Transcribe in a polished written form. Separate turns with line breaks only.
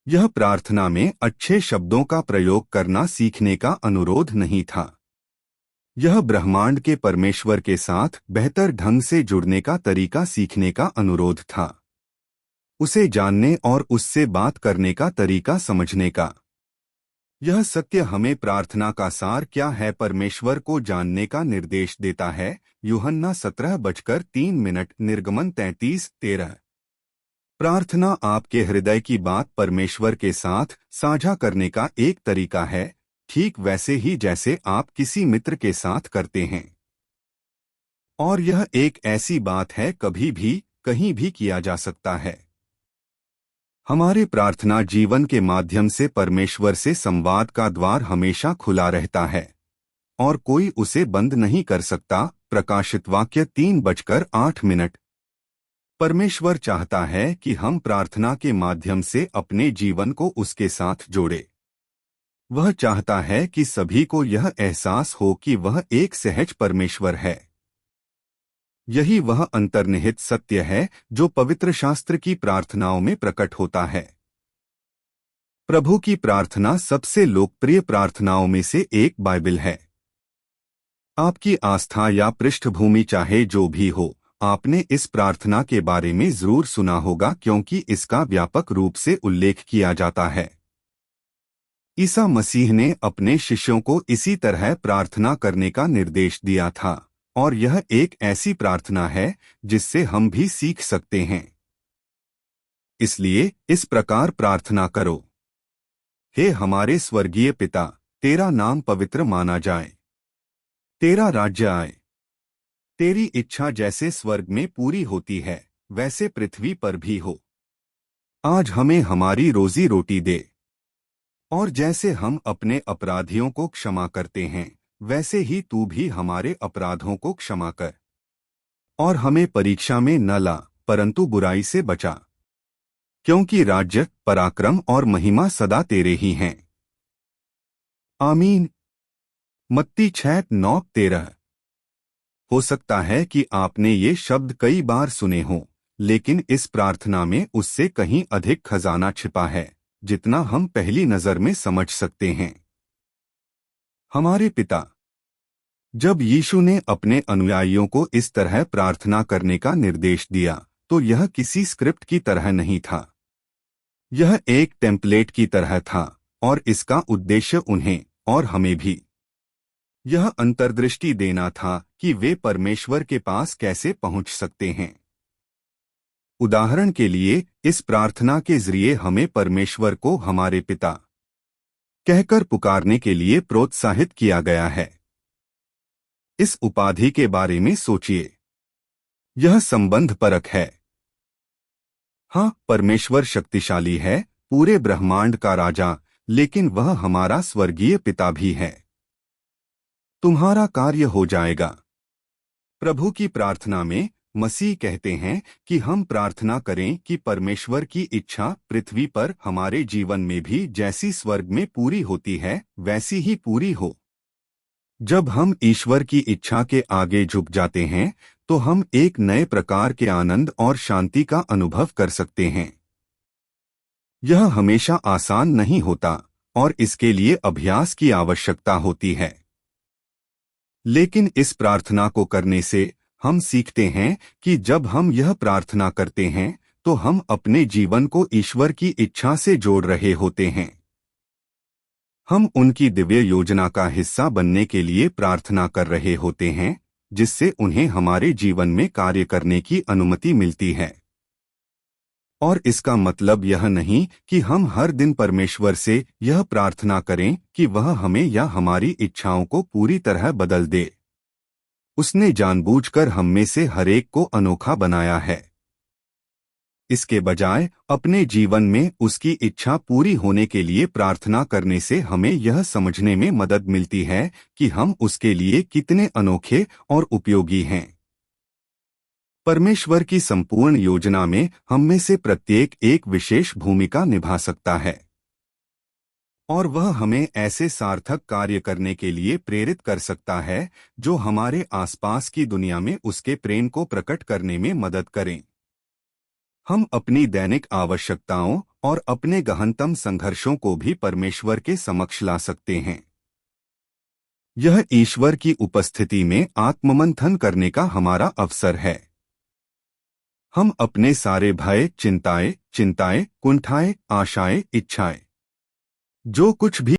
यह प्रार्थना में अच्छे शब्दों का प्रयोग करना सीखने का अनुरोध नहीं था। यह ब्रह्मांड के परमेश्वर के साथ बेहतर ढंग से जुड़ने का तरीका सीखने का अनुरोध था, उसे जानने और उससे बात करने का तरीका समझने का। यह सत्य हमें प्रार्थना का सार क्या है परमेश्वर को जानने का निर्देश देता है। यूहन्ना 17:3 निर्गमन 33:13। प्रार्थना आपके हृदय की बात परमेश्वर के साथ साझा करने का एक तरीका है, ठीक वैसे ही जैसे आप किसी मित्र के साथ करते हैं। और यह एक ऐसी बात है कभी भी कहीं भी किया जा सकता है। हमारे प्रार्थना जीवन के माध्यम से परमेश्वर से संवाद का द्वार हमेशा खुला रहता है और कोई उसे बंद नहीं कर सकता। प्रकाशित वाक्य 3:8। परमेश्वर चाहता है कि हम प्रार्थना के माध्यम से अपने जीवन को उसके साथ जोड़े। वह चाहता है कि सभी को यह एहसास हो कि वह एक सहज परमेश्वर है। यही वह अंतर्निहित सत्य है जो पवित्र शास्त्र की प्रार्थनाओं में प्रकट होता है। प्रभु की प्रार्थना सबसे लोकप्रिय प्रार्थनाओं में से एक बाइबल है। आपकी आस्था या पृष्ठभूमि चाहे जो भी हो, आपने इस प्रार्थना के बारे में जरूर सुना होगा क्योंकि इसका व्यापक रूप से उल्लेख किया जाता है। ईसा मसीह ने अपने शिष्यों को इसी तरह प्रार्थना करने का निर्देश दिया था और यह एक ऐसी प्रार्थना है जिससे हम भी सीख सकते हैं। इसलिए इस प्रकार प्रार्थना करो। हे हमारे स्वर्गीय पिता, तेरा नाम पवित्र माना जाए, तेरा राज्य आए, तेरी इच्छा जैसे स्वर्ग में पूरी होती है वैसे पृथ्वी पर भी हो। आज हमें हमारी रोजी रोटी दे, और जैसे हम अपने अपराधियों को क्षमा करते हैं वैसे ही तू भी हमारे अपराधों को क्षमा कर, और हमें परीक्षा में न ला परंतु बुराई से बचा, क्योंकि राज्य, पराक्रम और महिमा सदा तेरे ही हैं। आमीन। मत्ती 6:9-13। हो सकता है कि आपने ये शब्द कई बार सुने हों, लेकिन इस प्रार्थना में उससे कहीं अधिक खजाना छिपा है जितना हम पहली नजर में समझ सकते हैं। हमारे पिता। जब यीशु ने अपने अनुयायियों को इस तरह प्रार्थना करने का निर्देश दिया तो यह किसी स्क्रिप्ट की तरह नहीं था। यह एक टेम्पलेट की तरह था और इसका उद्देश्य उन्हें और हमें भी यह अंतर्दृष्टि देना था कि वे परमेश्वर के पास कैसे पहुंच सकते हैं। उदाहरण के लिए, इस प्रार्थना के जरिए हमें परमेश्वर को हमारे पिता कहकर पुकारने के लिए प्रोत्साहित किया गया है। इस उपाधि के बारे में सोचिए। यह संबंध परक है। हाँ, परमेश्वर शक्तिशाली है, पूरे ब्रह्मांड का राजा, लेकिन वह हमारा स्वर्गीय पिता भी है। तुम्हारा कार्य हो जाएगा। प्रभु की प्रार्थना में मसीह कहते हैं कि हम प्रार्थना करें कि परमेश्वर की इच्छा पृथ्वी पर हमारे जीवन में भी जैसी स्वर्ग में पूरी होती है वैसी ही पूरी हो। जब हम ईश्वर की इच्छा के आगे झुक जाते हैं तो हम एक नए प्रकार के आनंद और शांति का अनुभव कर सकते हैं। यह हमेशा आसान नहीं होता और इसके लिए अभ्यास की आवश्यकता होती है, लेकिन इस प्रार्थना को करने से हम सीखते हैं कि जब हम यह प्रार्थना करते हैं तो हम अपने जीवन को ईश्वर की इच्छा से जोड़ रहे होते हैं। हम उनकी दिव्य योजना का हिस्सा बनने के लिए प्रार्थना कर रहे होते हैं, जिससे उन्हें हमारे जीवन में कार्य करने की अनुमति मिलती है। और इसका मतलब यह नहीं कि हम हर दिन परमेश्वर से यह प्रार्थना करें कि वह हमें या हमारी इच्छाओं को पूरी तरह बदल दे। उसने जानबूझकर हम में से हरेक को अनोखा बनाया है। इसके बजाय अपने जीवन में उसकी इच्छा पूरी होने के लिए प्रार्थना करने से हमें यह समझने में मदद मिलती है कि हम उसके लिए कितने अनोखे और उपयोगी हैं। परमेश्वर की संपूर्ण योजना में हम में से प्रत्येक एक विशेष भूमिका निभा सकता है, और वह हमें ऐसे सार्थक कार्य करने के लिए प्रेरित कर सकता है जो हमारे आसपास की दुनिया में उसके प्रेम को प्रकट करने में मदद करें। हम अपनी दैनिक आवश्यकताओं और अपने गहनतम संघर्षों को भी परमेश्वर के समक्ष ला सकते हैं। यह ईश्वर की उपस्थिति में आत्ममंथन करने का हमारा अवसर है। हम अपने सारे भय, चिंताएं, कुंठाएं, आशाएं, इच्छाएं, जो कुछ भी